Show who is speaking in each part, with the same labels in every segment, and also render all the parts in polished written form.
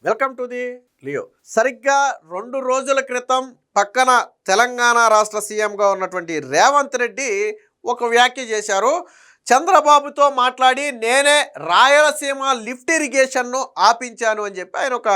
Speaker 1: Welcome to the Leo. సరిగ్గా 2 రోజుల క్రితం పక్కన తెలంగాణ రాష్ట్ర సీఎంగా ఉన్నటువంటి రేవంత్ రెడ్డి ఒక వ్యాఖ్య చేశారు. చంద్రబాబుతో మాట్లాడి నేనే రాయలసీమ లిఫ్ట్ ఇరిగేషన్ను ఆపించాను అని చెప్పి ఆయన ఒక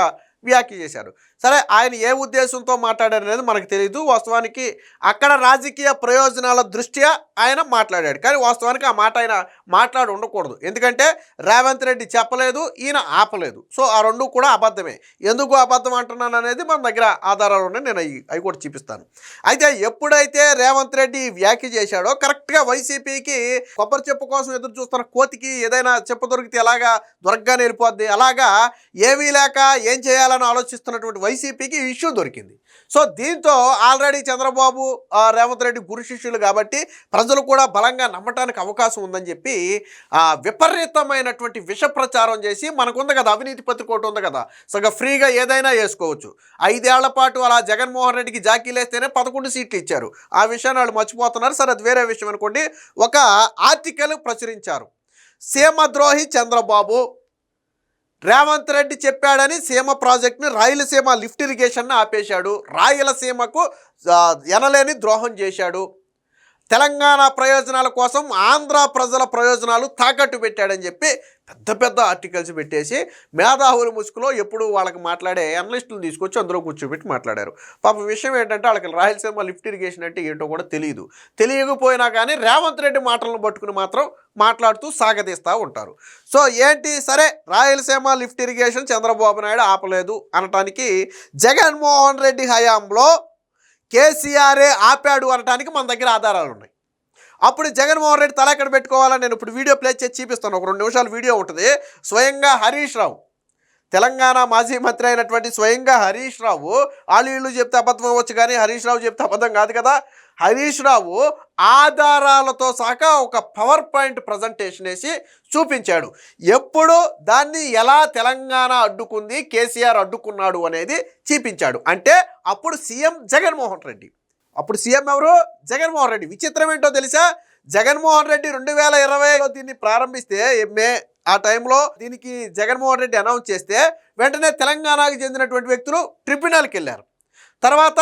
Speaker 1: వ్యాఖ్య చేశారు. సరే, ఆయన ఏ ఉద్దేశంతో మాట్లాడారు అనేది మనకు తెలియదు. వాస్తవానికి అక్కడ రాజకీయ ప్రయోజనాల దృష్ట్యా ఆయన మాట్లాడాడు. కానీ వాస్తవానికి ఆ మాట ఆయన మాట్లాడి ఉండకూడదు. ఎందుకంటే రేవంత్ రెడ్డి చెప్పలేదు, ఈయన ఆపలేదు. సో ఆ రెండు కూడా అబద్ధమే. ఎందుకు అబద్ధం అంటున్నాను అనేది మన దగ్గర ఆధారాలు ఉన్నాయి. నేను అవి కూడా చూపిస్తాను. అయితే ఎప్పుడైతే రేవంత్ రెడ్డి వ్యాఖ్య చేశాడో కరెక్ట్గా వైసీపీకి కొబ్బరి చెప్పు కోసం ఎదురు చూస్తున్న కోతికి ఏదైనా చెప్పు దొరికితే ఎలాగా దొరకగానే వెళ్ళిపోద్ది, అలాగా ఏమీ లేక ఏం చేయాలని ఆలోచిస్తున్నటువంటి వైసీపీకి ఇష్యూ దొరికింది. సో దీంతో ఆల్రెడీ చంద్రబాబు రేవంత్ రెడ్డి గురు శిష్యులు కాబట్టి ప్రజలు కూడా బలంగా నమ్మటానికి అవకాశం ఉందని చెప్పి విపరీతమైనటువంటి విష ప్రచారం చేసి, మనకుంది కదా అవినీతి పత్రిక ఒకటి ఉంది కదా, సగ ఫ్రీగా ఏదైనా వేసుకోవచ్చు. 5 ఏళ్ల పాటు అలా జగన్మోహన్ రెడ్డికి జాకీలేస్తేనే 11 సీట్లు ఇచ్చారు. ఆ విషయాన్ని వాళ్ళు మర్చిపోతున్నారు. సరే, అది వేరే విషయం అనుకోండి. ఒక ఆర్టికల్ ప్రచురించారు. సీమద్రోహి చంద్రబాబు రేవంత్ రెడ్డి చెప్పాడని సీమ ప్రాజెక్టుని రాయలసీమ లిఫ్ట్ ఇరిగేషన్ని ఆపేశాడు, రాయలసీమకు ఎనలేని ద్రోహం చేశాడు, తెలంగాణ ప్రయోజనాల కోసం ఆంధ్ర ప్రజల ప్రయోజనాలు తాకట్టు పెట్టాడని చెప్పి పెద్ద పెద్ద ఆర్టికల్స్ పెట్టేసి మేధావుల ముసుగులో ఎప్పుడు వాళ్ళకి మాట్లాడే అనలిస్టులు తీసుకొచ్చి అందులో కూర్చోబెట్టి మాట్లాడారు. పాప విషయం ఏంటంటే వాళ్ళకి రాయలసీమ లిఫ్ట్ ఇరిగేషన్ అంటే ఏంటో కూడా తెలియకపోయినా కానీ రేవంత్ రెడ్డి మాటలను పట్టుకుని మాత్రం మాట్లాడుతూ సాగదీస్తూ ఉంటారు. సో ఏంటి, సరే రాయలసీమ లిఫ్ట్ ఇరిగేషన్ చంద్రబాబు నాయుడు ఆపలేదు అనటానికి జగన్మోహన్ రెడ్డి హయాంలో కేసీఆరే ఆపాడు అనడానికి మన దగ్గర ఆధారాలు ఉన్నాయి. అప్పుడు జగన్మోహన్ రెడ్డి తల ఎక్కడ పెట్టుకోవాలని నేను ఇప్పుడు వీడియో ప్లే చేసి చూపిస్తాను. ఒక 2 నిమిషాల వీడియో ఉంటుంది. స్వయంగా హరీష్ రావు, తెలంగాణ మాజీ మంత్రి అయినటువంటి స్వయంగా హరీష్ రావు, వీళ్ళు చెప్తే అబద్ధం అవ్వచ్చు కానీ హరీష్ రావు చెప్తే అబద్ధం కాదు కదా. హరీష్ రావు ఆధారాలతో సహా ఒక పవర్ పాయింట్ ప్రజెంటేషన్ వేసి చూపించాడు. ఎప్పుడు దాన్ని ఎలా తెలంగాణ అడ్డుకుంది, కేసీఆర్ అడ్డుకున్నాడు అనేది చూపించాడు. అంటే అప్పుడు సీఎం జగన్మోహన్ రెడ్డి. అప్పుడు సీఎం ఎవరు? జగన్మోహన్ రెడ్డి. విచిత్రం ఏంటో తెలుసా, జగన్మోహన్ రెడ్డి 2020లో దీన్ని ప్రారంభిస్తే ఆ టైంలో దీనికి జగన్మోహన్ రెడ్డి అనౌన్స్ చేస్తే వెంటనే తెలంగాణకు చెందినటువంటి వ్యక్తులు ట్రిబ్యునల్కి వెళ్ళారు. తర్వాత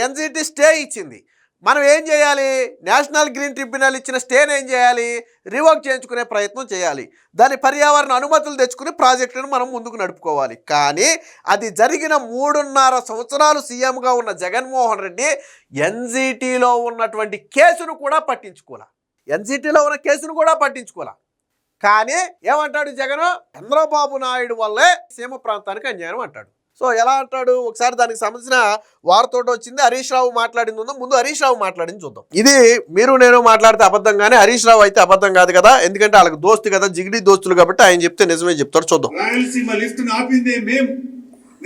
Speaker 1: ఎన్జిటి స్టే ఇచ్చింది. మనం ఏం చేయాలి, నేషనల్ గ్రీన్ ట్రిబ్యునల్ ఇచ్చిన స్టేని ఏం చేయాలి, రివోక్ చేయించుకునే ప్రయత్నం చేయాలి. దాని పర్యావరణ అనుమతులు తెచ్చుకుని ప్రాజెక్టును మనం ముందుకు నడుపుకోవాలి. కానీ అది జరిగిన 3.5 సంవత్సరాలు సీఎంగా ఉన్న జగన్మోహన్ రెడ్డి ఎన్జిటిలో ఉన్నటువంటి కేసును కూడా పట్టించుకోలే. కానీ ఏమంటాడు జగన్, చంద్రబాబు నాయుడు వల్లే సీమ ప్రాంతానికి అన్యాయం అంటాడు. సో ఎలా అంటాడు, ఒకసారి దానికి సంబంధించిన వార్త వచ్చింది. హరీష్ రావు మాట్లాడింది ఉందో, ముందు హరీష్ రావు మాట్లాడింది చూద్దాం. ఇది మీరు నేను మాట్లాడితే అబద్ధం కానీ హరీష్ రావు అయితే అబద్ధం కాదు కదా, ఎందుకంటే వాళ్ళకి దోస్తు కదా, జిగిడి దోస్తులు కాబట్టి ఆయన చెప్తే నిజమే చెప్తాడు. చూద్దాం.
Speaker 2: రాయలసీమ లిఫ్ట్ ఆపిందే మేము,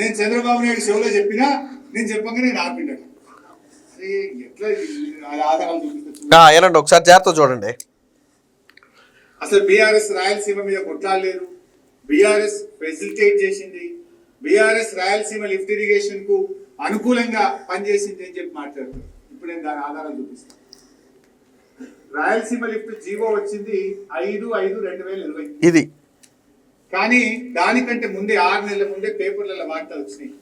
Speaker 2: నేను చంద్రబాబు నాయుడు షోలో చెప్పినా, నేను చెప్పగానే నేను ఆపిండాను.
Speaker 1: ఏనండి ఒకసారి జాగ్రత్త చూడండి.
Speaker 2: అసలు బీఆర్ఎస్ రాయలసీమ మీద కొట్లాడలేదు, బీఆర్ఎస్ ఫెసిలిటేట్ చేసింది, బీఆర్ఎస్ రాయలసీమ లిఫ్ట్ ఇరిగేషన్ కు అనుకూలంగా పనిచేసింది అని చెప్పి మాట్లాడుతారు. ఇప్పుడు నేను దాని ఆధారం చూపిస్తాను. రాయలసీమ లిఫ్ట్ జీవో వచ్చింది 5/5/2020
Speaker 1: ఇది.
Speaker 2: కానీ దానికంటే ముందే 6 నెలల ముందే పేపర్లలో వార్తలు వచ్చినాయి.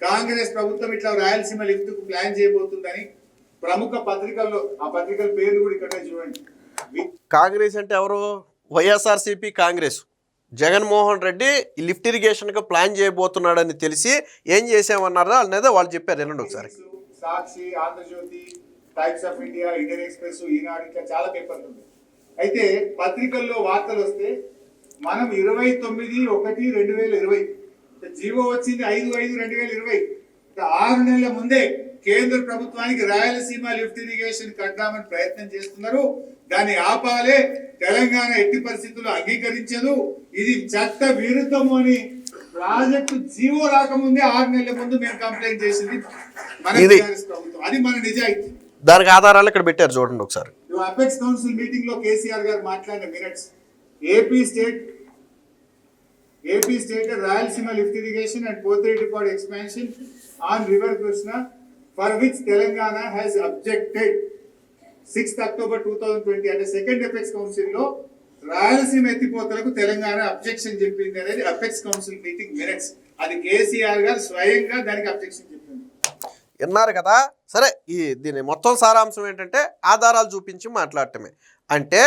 Speaker 2: కాంగ్రెస్ ప్రభుత్వం ఇట్లా రాయలసీమ లిఫ్ట్ కు ప్లాన్ చేయబోతుందని ప్రముఖ పత్రికల్లో, ఆ పత్రికల పేర్లు కూడా ఇక్కడ చూడండి.
Speaker 1: కాంగ్రెస్ అంటే ఎవరు? వైఎస్ఆర్సీపీ కాంగ్రెస్. జగన్మోహన్ రెడ్డి ఈ లిఫ్ట్ ఇరిగేషన్కి ప్లాన్ చేయబోతున్నాడని తెలిసి ఏం చేసామన్నారో అనేది వాళ్ళు చెప్పారు. వినండి ఒకసారి.
Speaker 2: Sakshi, Andhrajyothy, Times of India, Indian Express, Eenadu, ఇట్లా చాలా పేపర్లు ఉన్నాయి. అయితే పత్రికల్లో వార్తలు వస్తే మనం 29/1/2020 జీవో వచ్చింది 5/5/2020. 6 నెలల ముందే కేంద్ర ప్రభుత్వానికి రాయలసీమ లిఫ్ట్ ఇరిగేషన్ కట్టామని ప్రయత్నం చేస్తున్నారు. దాన్ని ఆపాలే, తెలంగాణ ఎట్టి పరిస్థితుల్లో అంగీకరించదు, ఇది చట్ట విరుద్ధము అని ప్రాజెక్టు జీవో రాకముందే 6 నెలల ముందు మేము కంప్లైంట్ చేసింది మన ప్రభుత్వం. అది మన నిజాయితీ.
Speaker 1: దానికి ఆధారాలు ఇక్కడ పెట్టారు చూడండి ఒకసారి.
Speaker 2: అపెక్స్ కౌన్సిల్ మీటింగ్ లో కేసీఆర్ గారు మాట్లాడిన minutes. AP state Rayalaseema lift irrigation and Pothireddypadu expansion on river Krishna for which Telangana has objected 6th October 2020 అంటే సెకండ్ అపెక్స్ కౌన్సిల్ లో రాయలసీమ ఎత్తిపోతలకు తెలంగాణ అబ్జెక్షన్ చెప్పింది అనేది అపెక్స్ కౌన్సిల్ మీటింగ్ మినిట్స్. అది కేసీఆర్ గారు స్వయంగా దానికి అబ్జెక్షన్ చెప్పింది.
Speaker 1: విన్నారు కదా. సరే, దీని మొత్తం సారాంశం ఏంటంటే ఆధారాలు చూపించి మాట్లాడటమే. అంటే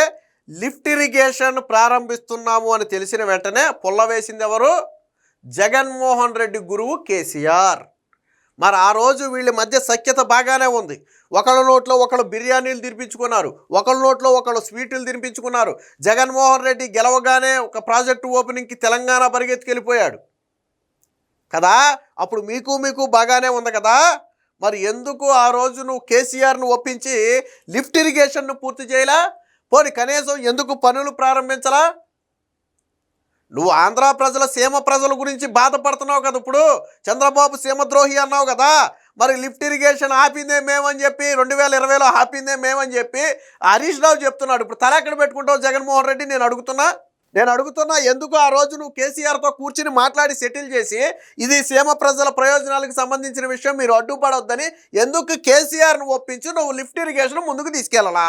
Speaker 1: లిఫ్ట్ ఇరిగేషన్ ప్రారంభిస్తున్నాము అని తెలిసిన వెంటనే పుల్ల వేసింది ఎవరు? జగన్మోహన్ రెడ్డి గురువు కేసీఆర్. మరి ఆ రోజు వీళ్ళ మధ్య సఖ్యత బాగానే ఉంది. ఒకళ్ళ నోట్లో ఒకళ్ళు బిర్యానీలు తినిపించుకున్నారు, ఒకళ్ళ నోట్లో ఒకళ్ళు స్వీట్లు తినిపించుకున్నారు. జగన్మోహన్ రెడ్డి గెలవగానే ఒక ప్రాజెక్టు ఓపెనింగ్కి తెలంగాణ పరిగెత్తుకెళ్ళిపోయాడు కదా. అప్పుడు మీకు బాగానే ఉంది కదా. మరి ఎందుకు ఆ రోజు నువ్వు కేసీఆర్ను ఒప్పించి లిఫ్ట్ ఇరిగేషన్ను పూర్తి చేయలా? పోనీ కనీసం ఎందుకు పనులు ప్రారంభించలా? నువ్వు ఆంధ్ర ప్రజల సీమ ప్రజల గురించి బాధపడుతున్నావు కదా. ఇప్పుడు చంద్రబాబు సీమద్రోహి అన్నావు కదా. మరి లిఫ్ట్ ఇరిగేషన్ ఆపిందే మేమని చెప్పి 2020లో ఆపిందే మేమని చెప్పి హరీష్ రావు చెప్తున్నాడు. ఇప్పుడు తల ఎక్కడ పెట్టుకుంటావు జగన్మోహన్ రెడ్డి? నేను అడుగుతున్నా ఎందుకు ఆ రోజు నువ్వు కేసీఆర్తో కూర్చుని మాట్లాడి సెటిల్ చేసి ఇది సీమ ప్రజల ప్రయోజనాలకు సంబంధించిన విషయం, మీరు అడ్డుపడవద్దని ఎందుకు కేసీఆర్ను ఒప్పించి నువ్వు లిఫ్ట్ ఇరిగేషన్ ముందుకు తీసుకెళ్ళాలా?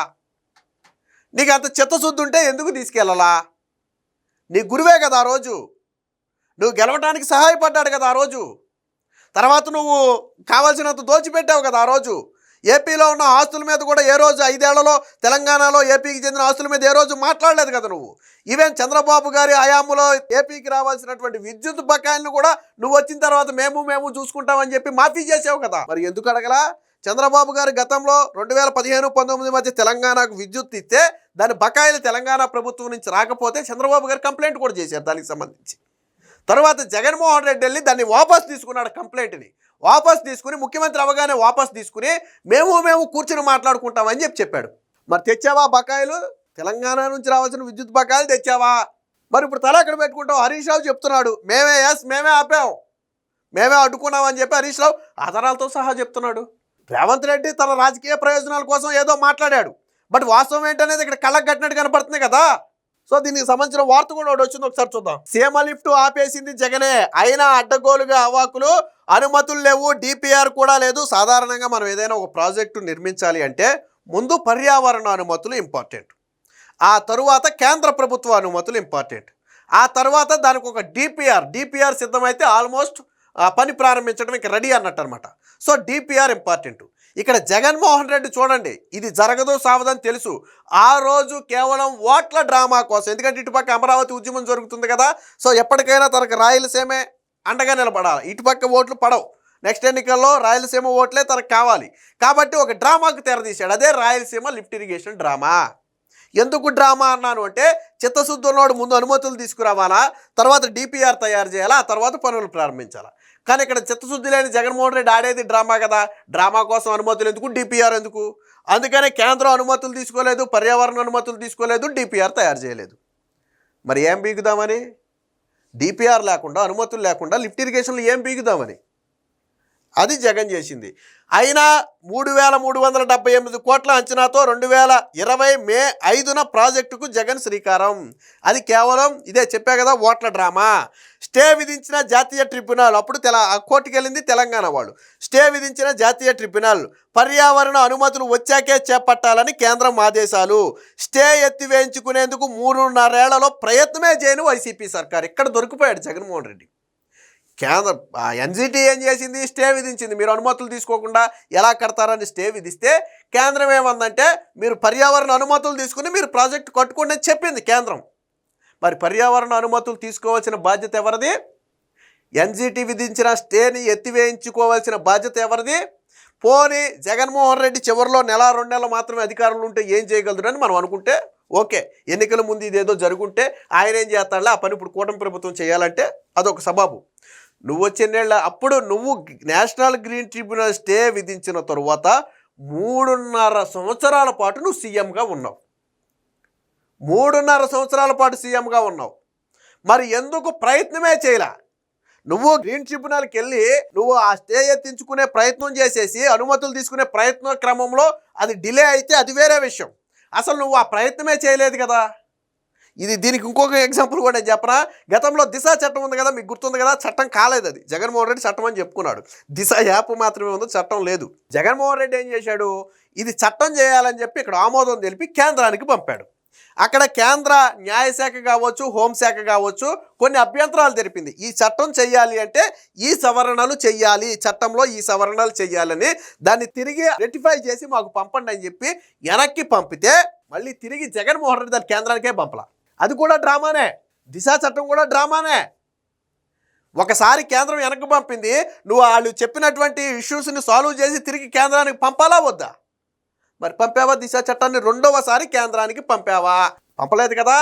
Speaker 1: నీకు అంత చిత్తశుద్ధి ఉంటే ఎందుకు తీసుకెళ్ళాలా? నీ గురువే కదా ఆ రోజు, నువ్వు గెలవటానికి సహాయపడ్డాడు కదా ఆ రోజు. తర్వాత నువ్వు కావాల్సినంత దోచిపెట్టావు కదా ఆ రోజు. ఏపీలో ఉన్న ఆస్తుల మీద కూడా ఏ రోజు 5 ఏళ్లలో తెలంగాణలో ఏపీకి చెందిన ఆస్తుల మీద ఏ రోజు మాట్లాడలేదు కదా నువ్వు. ఈవెన్ చంద్రబాబు గారి హయాంలో ఏపీకి రావాల్సినటువంటి విద్యుత్ బకాయిలను కూడా నువ్వు వచ్చిన తర్వాత మేము చూసుకుంటామని చెప్పి మాఫీ చేసావు కదా. మరి ఎందుకు అడగలా? చంద్రబాబు గారు గతంలో 2015-19 మధ్య తెలంగాణకు విద్యుత్ ఇస్తే దాని బకాయిలు తెలంగాణ ప్రభుత్వం నుంచి రాకపోతే చంద్రబాబు గారు కంప్లైంట్ కూడా చేశారు దానికి సంబంధించి. తర్వాత జగన్మోహన్ రెడ్డి వెళ్ళి దాన్ని వాపస్ తీసుకున్నాడు. కంప్లైంట్ని వాపస్ తీసుకుని ముఖ్యమంత్రి అవగానే వాపస్ తీసుకుని మేము కూర్చుని మాట్లాడుకుంటామని చెప్పాడు. మరి తెచ్చావా బకాయిలు? తెలంగాణ నుంచి రావాల్సిన విద్యుత్ బకాయిలు తెచ్చావా? మరి ఇప్పుడు తల ఎక్కడ పెట్టుకుంటావు? హరీష్ రావు చెప్తున్నాడు మేమే ఆపాం, మేమే అడ్డుకున్నామని చెప్పి హరీష్ రావు ఆధారాలతో సహా చెప్తున్నాడు. రేవంత్ రెడ్డి తన రాజకీయ ప్రయోజనాల కోసం ఏదో మాట్లాడాడు, బట్ వాస్తవం ఏంటనేది ఇక్కడ కళ్ళకు కట్టినట్టు కనపడుతుంది కదా. సో దీనికి సంబంధించిన వార్త కూడా ఒకటి వచ్చింది, ఒకసారి చూద్దాం. సీమ లిఫ్ట్ ఆపేసింది జగనే, అయినా అడ్డగోలుగా అవాకులు, అనుమతులు లేవు, డిపిఆర్ కూడా లేదు. సాధారణంగా మనం ఏదైనా ఒక ప్రాజెక్టు నిర్మించాలి అంటే ముందు పర్యావరణ అనుమతులు ఇంపార్టెంట్, ఆ తరువాత కేంద్ర ప్రభుత్వ అనుమతులు ఇంపార్టెంట్, ఆ తర్వాత దానికి ఒక డిపిఆర్ సిద్ధమైతే ఆల్మోస్ట్ పని ప్రారంభించడం ఇక రెడీ అన్నట్టు అనమాట. So DPR important. ఇక్కడ జగన్మోహన్ రెడ్డి చూడండి, ఇది జరగదు సావదని తెలుసు. ఆ రోజు కేవలం ఓట్ల డ్రామా కోసం, ఎందుకంటే ఇటుపక్క అమరావతి ఉద్యమం జరుగుతుంది కదా. సో ఎప్పటికైనా తనకు రాయలసీమే అండగా నిలబడాలి. ఇటుపక్క ఓట్లు పడవు, నెక్స్ట్ ఎన్నికల్లో రాయలసీమ ఓట్లే తనకు కావాలి. కాబట్టి ఒక డ్రామాకు తెరదీశాడు, అదే రాయలసీమ లిఫ్ట్ ఇరిగేషన్ డ్రామా. ఎందుకు డ్రామా అన్నాను అంటే చిత్తశుద్ధి ఉన్నవాడు ముందు అనుమతులు తీసుకురావాలా, తర్వాత డిపిఆర్ తయారు చేయాలా, ఆ తర్వాత పనులు ప్రారంభించాలా. కానీ ఇక్కడ చిత్తశుద్ధి లేని జగన్మోహన్ రెడ్డి ఆడేది డ్రామా కదా. డ్రామా కోసం అనుమతులు ఎందుకు, డిపిఆర్ ఎందుకు? అందుకనే కేంద్రం అనుమతులు తీసుకోలేదు, పర్యావరణ అనుమతులు తీసుకోలేదు, డిపిఆర్ తయారు చేయలేదు. మరి ఏం బీగుదామని? డిపిఆర్ లేకుండా, అనుమతులు లేకుండా లిఫ్ట్ ఇరిగేషన్లు ఏం బీగుదామని? అది జగన్ చేసింది. అయినా 3,378 కోట్ల అంచనాతో 2020 మే 5న ప్రాజెక్టుకు జగన్ శ్రీకారం. అది కేవలం ఇదే చెప్పా కదా, ఓట్ల డ్రామా. స్టే విధించిన జాతీయ ట్రిబ్యునల్, అప్పుడు కోర్టుకు వెళ్ళింది తెలంగాణ వాళ్ళు. స్టే విధించిన జాతీయ ట్రిబ్యునల్ పర్యావరణ అనుమతులు వచ్చాకే చేపట్టాలని కేంద్రం ఆదేశాలు. స్టే ఎత్తివేయించుకునేందుకు 3.5 ఏళ్లలో ప్రయత్నమే చేయని వైసీపీ సర్కార్. ఇక్కడ దొరికిపోయాడు జగన్మోహన్ రెడ్డి. కేంద్రం ఎన్జిటి ఏం చేసింది? స్టే విధించింది. మీరు అనుమతులు తీసుకోకుండా ఎలా కడతారని స్టే విధిస్తే కేంద్రం ఏమందంటే మీరు పర్యావరణ అనుమతులు తీసుకుని మీరు ప్రాజెక్టు కట్టుకోండి అని చెప్పింది కేంద్రం. మరి పర్యావరణ అనుమతులు తీసుకోవాల్సిన బాధ్యత ఎవరిది? ఎన్జిటి విధించిన స్టేని ఎత్తివేయించుకోవాల్సిన బాధ్యత ఎవరిది? పోనీ జగన్మోహన్ రెడ్డి చివరిలో 1-2 నెలలు మాత్రమే అధికారంలో ఉంటే ఏం చేయగలదురని మనం అనుకుంటే ఓకే, ఎన్నికల ముందు ఇదేదో జరుగుంటే ఆయన ఏం చేస్తాడులే, ఆ పని ఇప్పుడు కూటమి ప్రభుత్వం చేయాలంటే అదొక సబాబు. నువ్వు వచ్చేళ్ళ అప్పుడు నువ్వు నేషనల్ గ్రీన్ ట్రిబ్యునల్ స్టే విధించిన తరువాత 3.5 సంవత్సరాల పాటు నువ్వు సీఎంగా ఉన్నావు. 3.5 సంవత్సరాల పాటు సీఎంగా ఉన్నావు. మరి ఎందుకు ప్రయత్నమే చేయలా? నువ్వు గ్రీన్ ట్రిబ్యునల్కి వెళ్ళి నువ్వు ఆ స్టే ఎత్తించుకునే ప్రయత్నం చేసేసి అనుమతులు తీసుకునే ప్రయత్న క్రమంలో అది డిలే అయితే అది వేరే విషయం. అసలు నువ్వు ఆ ప్రయత్నమే చేయలేదు కదా. దీనికి ఇంకొక ఎగ్జాంపుల్ కూడా నేను చెప్పనా. గతంలో దిశ చట్టం ఉంది కదా, మీకు గుర్తుంది కదా, చట్టం కాలేదు. అది జగన్మోహన్ రెడ్డి చట్టం అని చెప్పుకున్నాడు. దిశ యాప్ మాత్రమే ఉంది, చట్టం లేదు. జగన్మోహన్ రెడ్డి ఏం చేశాడు? ఇది చట్టం చేయాలని చెప్పి ఇక్కడ ఆమోదం తెలిపి కేంద్రానికి పంపాడు. అక్కడ కేంద్ర న్యాయశాఖ కావచ్చు, హోంశాఖ కావచ్చు కొన్ని అభ్యంతరాలు తెలిపింది. ఈ చట్టం చెయ్యాలి అంటే ఈ సవరణలు చెయ్యాలి, చట్టంలో ఈ సవరణలు చెయ్యాలని దాన్ని తిరిగి రెటిఫై చేసి మాకు పంపండి అని చెప్పి వెనక్కి పంపితే మళ్ళీ తిరిగి జగన్మోహన్ రెడ్డి దాని కేంద్రానికే పంపలా. అది కూడా డ్రామానే. దిశ చట్టం కూడా డ్రామానే. ఒకసారి కేంద్రం వెనక్కి పంపింది, నువ్వు వాళ్ళు చెప్పినటువంటి ఇష్యూస్ని సాల్వ్ చేసి తిరిగి కేంద్రానికి పంపాలా వద్దా? మరి పంపావా? దిశ చట్టాన్ని రెండవసారి కేంద్రానికి పంపావా? పంపలేదు కదా.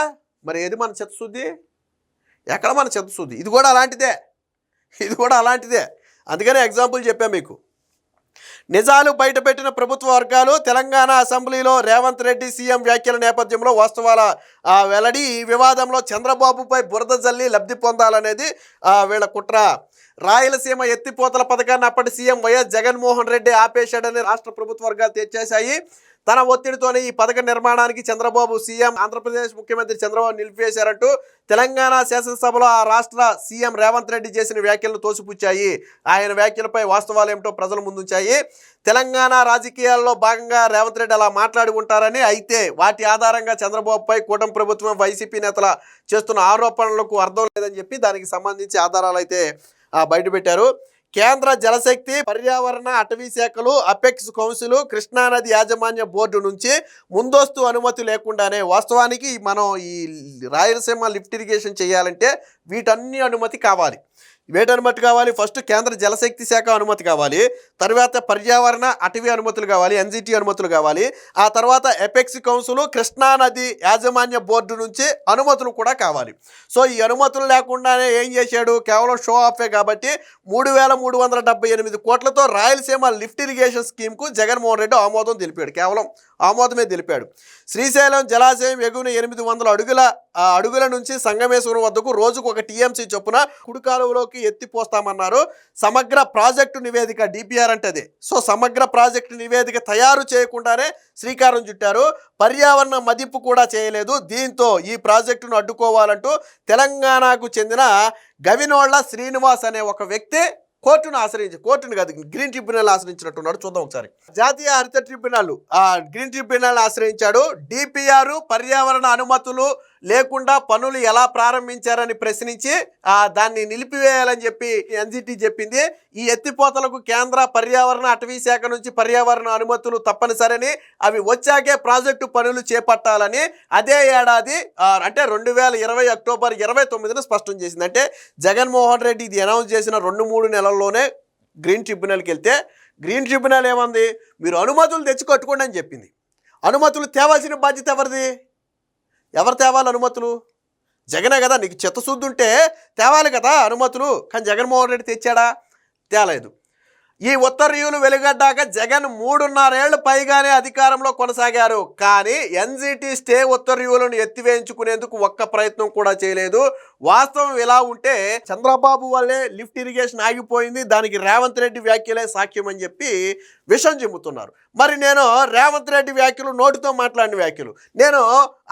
Speaker 1: మరి ఏది మన చిత్తశుద్ధి? ఎక్కడ మన చిత్తశుద్ధి? ఇది కూడా అలాంటిదే. అందుకనే ఎగ్జాంపుల్ చెప్పా మీకు. నిజాలు బయటపెట్టిన ప్రభుత్వ వర్గాలు. తెలంగాణ అసెంబ్లీలో రేవంత్ రెడ్డి సీఎం వ్యాఖ్యల నేపథ్యంలో వాస్తవాల వెల్లడి. ఈ వివాదంలో చంద్రబాబుపై బురద జల్లి లబ్ధి పొందాలనేది వీళ్ళ కుట్ర. రాయలసీమ ఎత్తిపోతల పథకాన్ని అప్పటి సీఎం వైఎస్ జగన్మోహన్ రెడ్డి ఆపేశాడని రాష్ట్ర ప్రభుత్వ వర్గాలు తెచ్చేశాయి. తన ఒత్తిడితోనే ఈ పథక నిర్మాణానికి చంద్రబాబు సీఎం ఆంధ్రప్రదేశ్ ముఖ్యమంత్రి చంద్రబాబు నిలిపివేశారంటూ తెలంగాణ శాసనసభలో ఆ రాష్ట్ర సీఎం రేవంత్ రెడ్డి చేసిన వ్యాఖ్యలను తోసిపుచ్చాయి. ఆయన వ్యాఖ్యలపై వాస్తవాలు ఏమిటో ప్రజల ముందుంచాయి. తెలంగాణ రాజకీయాల్లో భాగంగా రేవంత్ రెడ్డి అలా మాట్లాడి ఉంటారని, అయితే వాటి ఆధారంగా చంద్రబాబుపై కూటమి ప్రభుత్వం వైసీపీ నేతల చేస్తున్న ఆరోపణలకు అర్థం లేదని చెప్పి దానికి సంబంధించి ఆధారాలు అయితే బయటపెట్టారు. కేంద్ర జలశక్తి, పర్యావరణ, అటవీ శాఖలు, అపెక్స్ కౌన్సిల్, కృష్ణానది యాజమాన్య బోర్డు నుంచి ముందస్తు అనుమతి లేకుండానే, వాస్తవానికి మనం ఈ రాయలసీమ లిఫ్ట్ ఇరిగేషన్ చేయాలంటే వీటన్ని అనుమతి కావాలి. వేటి అనుమతి కావాలి? ఫస్ట్ కేంద్ర జలశక్తి శాఖ అనుమతి కావాలి, తర్వాత పర్యావరణ అటవీ అనుమతులు కావాలి, ఎన్జిటి అనుమతులు కావాలి, ఆ తర్వాత ఎపెక్స్ కౌన్సిల్, కృష్ణానది యాజమాన్య బోర్డు నుంచి అనుమతులు కూడా కావాలి. సో ఈ అనుమతులు లేకుండానే ఏం చేశాడు? కేవలం షో ఆఫే కాబట్టి 3,378 కోట్లతో రాయలసీమ లిఫ్ట్ ఇరిగేషన్ స్కీమ్కు జగన్మోహన్ రెడ్డి ఆమోదం తెలిపాడు. కేవలం ఆమోదమే తెలిపాడు. శ్రీశైలం జలాశయం ఎగువన 800 అడుగుల నుంచి సంగమేశ్వరం వద్దకు రోజుకు 1 టీఎంసీ చొప్పున కుడి కాలువలోకి ఎత్తిపోస్తామన్నారు. సమగ్ర ప్రాజెక్టు నివేదిక, డిపిఆర్ అంటే అదే. సో సమగ్ర ప్రాజెక్టు నివేదిక తయారు చేయకుండానే శ్రీకారం చుట్టారు. పర్యావరణ మదింపు కూడా చేయలేదు. దీంతో ఈ ప్రాజెక్టును అడ్డుకోవాలంటూ తెలంగాణకు చెందిన గవినోళ్ల శ్రీనివాస్ అనే ఒక వ్యక్తి కోర్టును కాదు, గ్రీన్ ట్రిబ్యునల్ ఆశ్రయించినట్టున్నాడు. చూద్దాం ఒకసారి. జాతీయ హరిత ట్రిబ్యునల్ గ్రీన్ ట్రిబ్యునల్ ఆశ్రయించాడు. డిపిఆర్ పర్యావరణ అనుమతులు లేకుండా పనులు ఎలా ప్రారంభించారని ప్రశ్నించి దాన్ని నిలిపివేయాలని చెప్పి ఎన్జిటి చెప్పింది. ఈ ఎత్తిపోతలకు కేంద్ర పర్యావరణ అటవీ శాఖ నుంచి పర్యావరణ అనుమతులు తప్పనిసరని, అవి వచ్చాకే ప్రాజెక్టు పనులు చేపట్టాలని అదే ఏడాది అంటే 2020 అక్టోబర్ 29న స్పష్టం చేసింది. అంటే జగన్మోహన్ రెడ్డి ఇది అనౌన్స్ చేసిన 2-3 నెలల్లోనే గ్రీన్ ట్రిబ్యునల్కి వెళ్తే గ్రీన్ ట్రిబ్యునల్ ఏమంది? మీరు అనుమతులు తెచ్చి కట్టుకోండి అని చెప్పింది. అనుమతులు తేవాల్సిన బాధ్యత ఎవరిది? ఎవరు తేవాలి అనుమతులు? జగనే కదా. నీకు చిత్తశుద్ధి ఉంటే తేవాలి కదా అనుమతులు. కానీ జగన్మోహన్ రెడ్డి తెచ్చాడా? తేలేదు. ఈ ఉత్తర్వులు వెలువడ్డాక జగన్ 3.5 ఏళ్లు పైగానే అధికారంలో కొనసాగారు. కానీ ఎన్జిటి స్టే ఉత్తర్వులను ఎత్తివేయించుకునేందుకు ఒక్క ప్రయత్నం కూడా చేయలేదు. వాస్తవం ఇలా ఉంటే చంద్రబాబు వల్లే లిఫ్ట్ ఇరిగేషన్ ఆగిపోయింది, దానికి రేవంత్ రెడ్డి వ్యాఖ్యలే సాక్ష్యం అని చెప్పి విషం చిమ్ముతున్నారు. మరి నేను రేవంత్ రెడ్డి వ్యాఖ్యలు, నోటితో మాట్లాడిన వ్యాఖ్యలు, నేను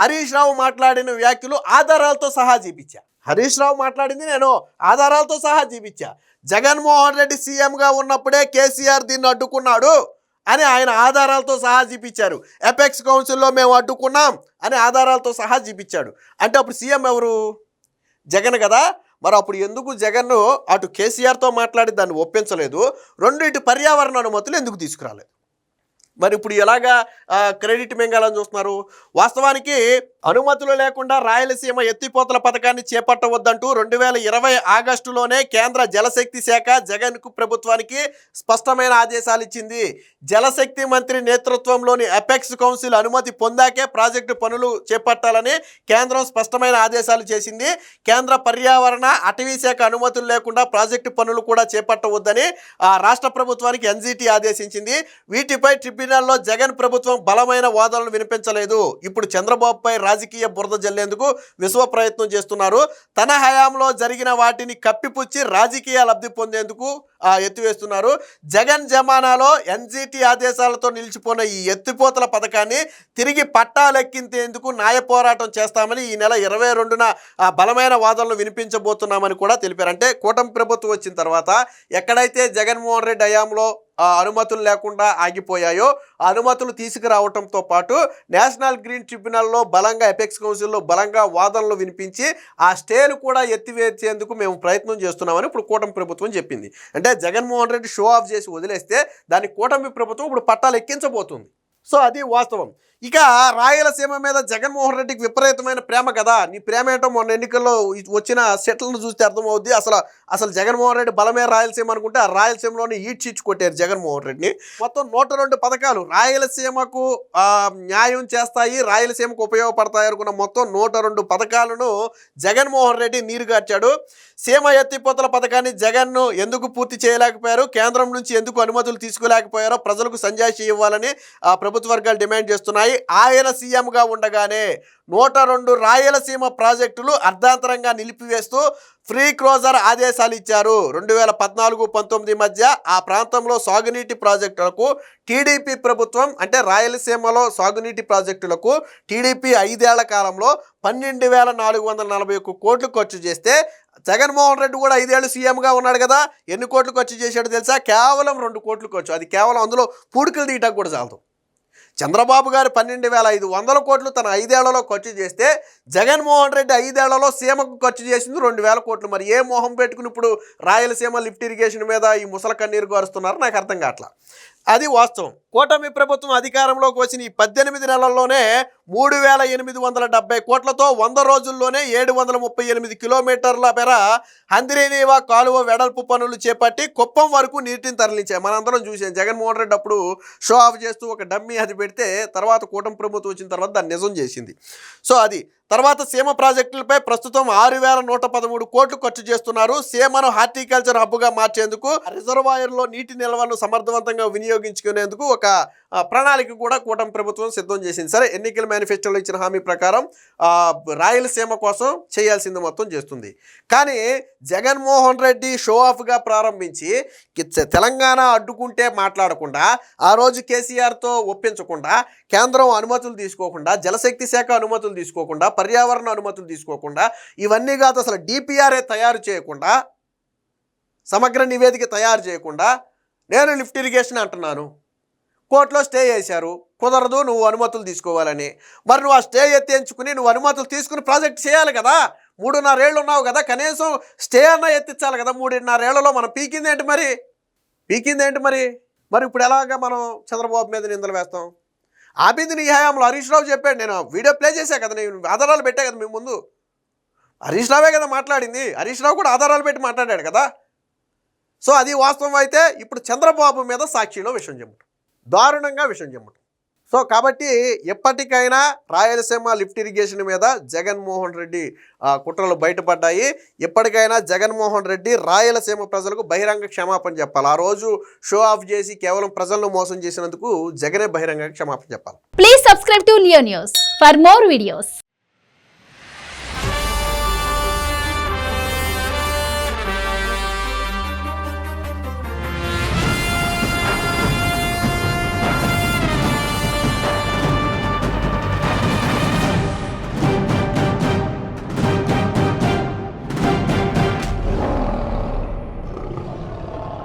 Speaker 1: హరీష్ రావు మాట్లాడిన వ్యాఖ్యలు ఆధారాలతో సహా చూపించా. హరీష్ రావు మాట్లాడింది నేను ఆధారాలతో సహా చూపించా. జగన్మోహన్ రెడ్డి సీఎంగా ఉన్నప్పుడే కేసీఆర్ దీన్ని అడ్డుకున్నాడు అని ఆయన ఆధారాలతో సహా చూపించారు. ఎపెక్స్ కౌన్సిల్లో మేము అడ్డుకున్నాం అని ఆధారాలతో సహా చూపించాడు. అంటే అప్పుడు సీఎం ఎవరు? జగన్ కదా. మరి అప్పుడు ఎందుకు జగన్ అటు కేసీఆర్తో మాట్లాడి దాన్ని ఒప్పించలేదు? ఇటు పర్యావరణ అనుమతులు ఎందుకు తీసుకురాలేదు? మరి ఇప్పుడు ఎలాగా క్రెడిట్ మింగాలని చూస్తున్నారు? వాస్తవానికి అనుమతులు లేకుండా రాయలసీమ ఎత్తిపోతల పథకాన్ని చేపట్టవద్దంటూ 2020 ఆగస్టులోనే కేంద్ర జలశక్తి శాఖ జగన్కు ప్రభుత్వానికి స్పష్టమైన ఆదేశాలు ఇచ్చింది. జలశక్తి మంత్రి నేతృత్వంలోని అపెక్స్ కౌన్సిల్ అనుమతి పొందాకే ప్రాజెక్టు పనులు చేపట్టాలని కేంద్రం స్పష్టమైన ఆదేశాలు చేసింది. కేంద్ర పర్యావరణ అటవీ శాఖ అనుమతులు లేకుండా ప్రాజెక్టు పనులు కూడా చేపట్టవద్దని రాష్ట్ర ప్రభుత్వానికి ఎన్జిటి ఆదేశించింది. వీటిపై ట్రిబ్యునల్లో జగన్ ప్రభుత్వం బలమైన వాదనలు వినిపించలేదు. ఇప్పుడు చంద్రబాబుపై రాజకీయ బురద జల్లేందుకు విశ్వ ప్రయత్నం చేస్తున్నారు. తన హయాంలో జరిగిన వాటిని కప్పిపుచ్చి రాజకీయ లబ్ధి పొందేందుకు ఎత్తివేస్తున్నారు. జగన్ జమానాలో ఎన్జిటి ఆదేశాలతో నిలిచిపోయిన ఈ ఎత్తిపోతల పథకాన్ని తిరిగి పట్టాలెక్కించేందుకు న్యాయ పోరాటం చేస్తామని ఈ నెల 22న బలమైన వాదనలు వినిపించబోతున్నామని కూడా తెలిపారు. అంటే కూటమి ప్రభుత్వం వచ్చిన తర్వాత ఎక్కడైతే జగన్మోహన్ రెడ్డి హయాంలో అనుమతులు లేకుండా ఆగిపోయాయో ఆ అనుమతులు తీసుకురావడంతో పాటు నేషనల్ గ్రీన్ ట్రిబ్యునల్లో బలంగా ఎపెక్స్ కౌన్సిల్లో బలంగా వాదనలు వినిపించి ఆ స్టేలు కూడా ఎత్తివేసేందుకు మేము ప్రయత్నం చేస్తున్నామని ఇప్పుడు కూటమి ప్రభుత్వం చెప్పింది. అంటే జగన్మోహన్ రెడ్డి షో ఆఫ్ చేసి వదిలేస్తే దాన్ని కూటమి ప్రభుత్వం ఇప్పుడు పట్టాలు ఎక్కించబోతుంది. సో అది వాస్తవం. ఇక రాయలసీమ మీద జగన్మోహన్ రెడ్డికి విపరీతమైన ప్రేమ కదా. నీ ప్రేమ ఏంటో మొన్న ఎన్నికల్లో వచ్చిన సెట్లను చూస్తే అర్థమవుద్ది. అసలు జగన్మోహన్ రెడ్డి బలమే రాయలసీమ అనుకుంటే ఆ రాయలసీమలోనే ఈడ్చిచ్చి కొట్టారు జగన్మోహన్ రెడ్డిని. మొత్తం 102 పథకాలు రాయలసీమకు న్యాయం చేస్తాయి, రాయలసీమకు ఉపయోగపడతాయి అనుకున్న మొత్తం 102 పథకాలను జగన్మోహన్ రెడ్డి నీరుగార్చాడు. సీమ ఎత్తిపోతల పథకాన్ని జగన్ను ఎందుకు పూర్తి చేయలేకపోయారు, కేంద్రం నుంచి ఎందుకు అనుమతులు తీసుకోలేకపోయారో ప్రజలకు సంజాయిషి ఇవ్వాలని ప్రభుత్వ వర్గాలు డిమాండ్ చేస్తున్నాయి. ఆయన సీఎంగా ఉండగానే 102 రాయలసీమ ప్రాజెక్టులు అర్ధాంతరంగా నిలిపివేస్తూ ఫ్రీ క్లోజర్ ఆదేశాలు ఇచ్చారు. 2014-19 మధ్య ఆ ప్రాంతంలో సాగునీటి ప్రాజెక్టులకు టీడీపీ ప్రభుత్వం అంటే రాయలసీమలో సాగునీటి ప్రాజెక్టులకు టీడీపీ 5 ఏళ్ల కాలంలో 12,441 కోట్లు ఖర్చు చేస్తే జగన్మోహన్ రెడ్డి కూడా 5 ఏళ్ళు సీఎంగా ఉన్నాడు కదా, ఎన్ని కోట్లు ఖర్చు చేశాడో తెలుసా? కేవలం 2 కోట్లు ఖర్చు. అది కేవలం అందులో పూడికలు తీయటానికి కూడా చాలదు. చంద్రబాబు గారు 12,500 కోట్లు తన 5 ఏళ్లలో ఖర్చు చేస్తే జగన్మోహన్ రెడ్డి 5 ఏళ్లలో సీమకు ఖర్చు చేసింది 2,000 కోట్లు. మరి ఏ మొహం పెట్టుకుని ఇప్పుడు రాయలసీమ లిఫ్ట్ ఇరిగేషన్ మీద ఈ ముసల కన్నీరు గారుస్తున్నారు నాకు అర్థం కావట్లా. అది వాస్తవం. కూటమి ప్రభుత్వం అధికారంలోకి వచ్చిన ఈ 18 నెలల్లోనే 3,870 కోట్లతో 100 రోజుల్లోనే 738 కిలోమీటర్ల మేర హంద్రీనీవా కాలువ వెడల్పు పనులు చేపట్టి కుప్పం వరకు నీటిని తరలించాయి. మనందరం చూసాం. జగన్మోహన్ రెడ్డి అప్పుడు షో ఆఫ్ చేస్తూ ఒక డమ్మీ అది పెడితే తర్వాత కూటమి ప్రభుత్వం వచ్చిన తర్వాత దాన్ని నిజం చేసింది. సో అది తర్వాత సీమ ప్రాజెక్టులపై ప్రస్తుతం 6,113 కోట్లు ఖర్చు చేస్తున్నారు. సీమను హార్టికల్చర్ హబ్గా మార్చేందుకు రిజర్వాయర్లో నీటి నిల్వలను సమర్థవంతంగా వినియోగించుకునేందుకు ఒక ప్రణాళిక కూడా కూటమి ప్రభుత్వం సిద్ధం చేసింది. సరే, ఎన్నికల మేనిఫెస్టోలో ఇచ్చిన హామీ ప్రకారం రాయలసీమ కోసం చేయాల్సింది మొత్తం చేస్తుంది. కానీ జగన్మోహన్ రెడ్డి షో ఆఫ్గా ప్రారంభించి తెలంగాణ అడ్డుకుంటే మాట్లాడకుండా, ఆ రోజు కేసీఆర్తో ఒప్పించకుండా, కేంద్రం అనుమతులు తీసుకోకుండా, జలశక్తి శాఖ అనుమతులు తీసుకోకుండా, పర్యావరణ అనుమతులు తీసుకోకుండా, ఇవన్నీ కాదు అసలు డిపిఆర్ఏ తయారు చేయకుండా, సమగ్ర నివేదిక తయారు చేయకుండా నేను లిఫ్ట్ ఇరిగేషన్ అంటున్నాను, కోర్టులో స్టే చేశారు, కుదరదు నువ్వు అనుమతులు తీసుకోవాలని. మరి నువ్వు ఆ స్టే ఎత్తించుకుని నువ్వు అనుమతులు తీసుకుని ప్రాజెక్ట్ చేయాలి కదా. 3.5 ఏళ్ళు ఉన్నావు కదా, కనీసం స్టే అన్నా ఎత్తించాలి కదా. 3.5 ఏళ్లలో మనం పీకిందేంటి మరి మరి ఇప్పుడు ఎలాగా మనం చంద్రబాబు మీద నిందలు వేస్తాం? ఆపింది నీ హయాంలో. హరీష్ రావు చెప్పాడు, నేను వీడియో ప్లే చేశా కదా, నేను ఆధారాలు పెట్టా కదా మీ ముందు. హరీష్ రావే కదా మాట్లాడింది. హరీష్ రావు కూడా ఆధారాలు పెట్టి మాట్లాడాడు కదా. సో అది వాస్తవం అయితే ఇప్పుడు చంద్రబాబు మీద సాక్షిలో విషయం చెమ్మటం, దారుణంగా విషయం చెమ్మటం. సో కాబట్టి ఎప్పటికైనా రాయలసీమ లిఫ్ట్ ఇరిగేషన్ మీద జగన్మోహన్ రెడ్డి కుట్రలు బయటపడ్డాయి. ఎప్పటికైనా జగన్మోహన్ రెడ్డి రాయలసీమ ప్రజలకు బహిరంగ క్షమాపణ చెప్పాలి. ఆ రోజు షో ఆఫ్ చేసి కేవలం ప్రజలను మోసం చేసినందుకు జగనే బహిరంగ క్షమాపణ చెప్పాలి.
Speaker 3: Please subscribe to Leo news for more videos.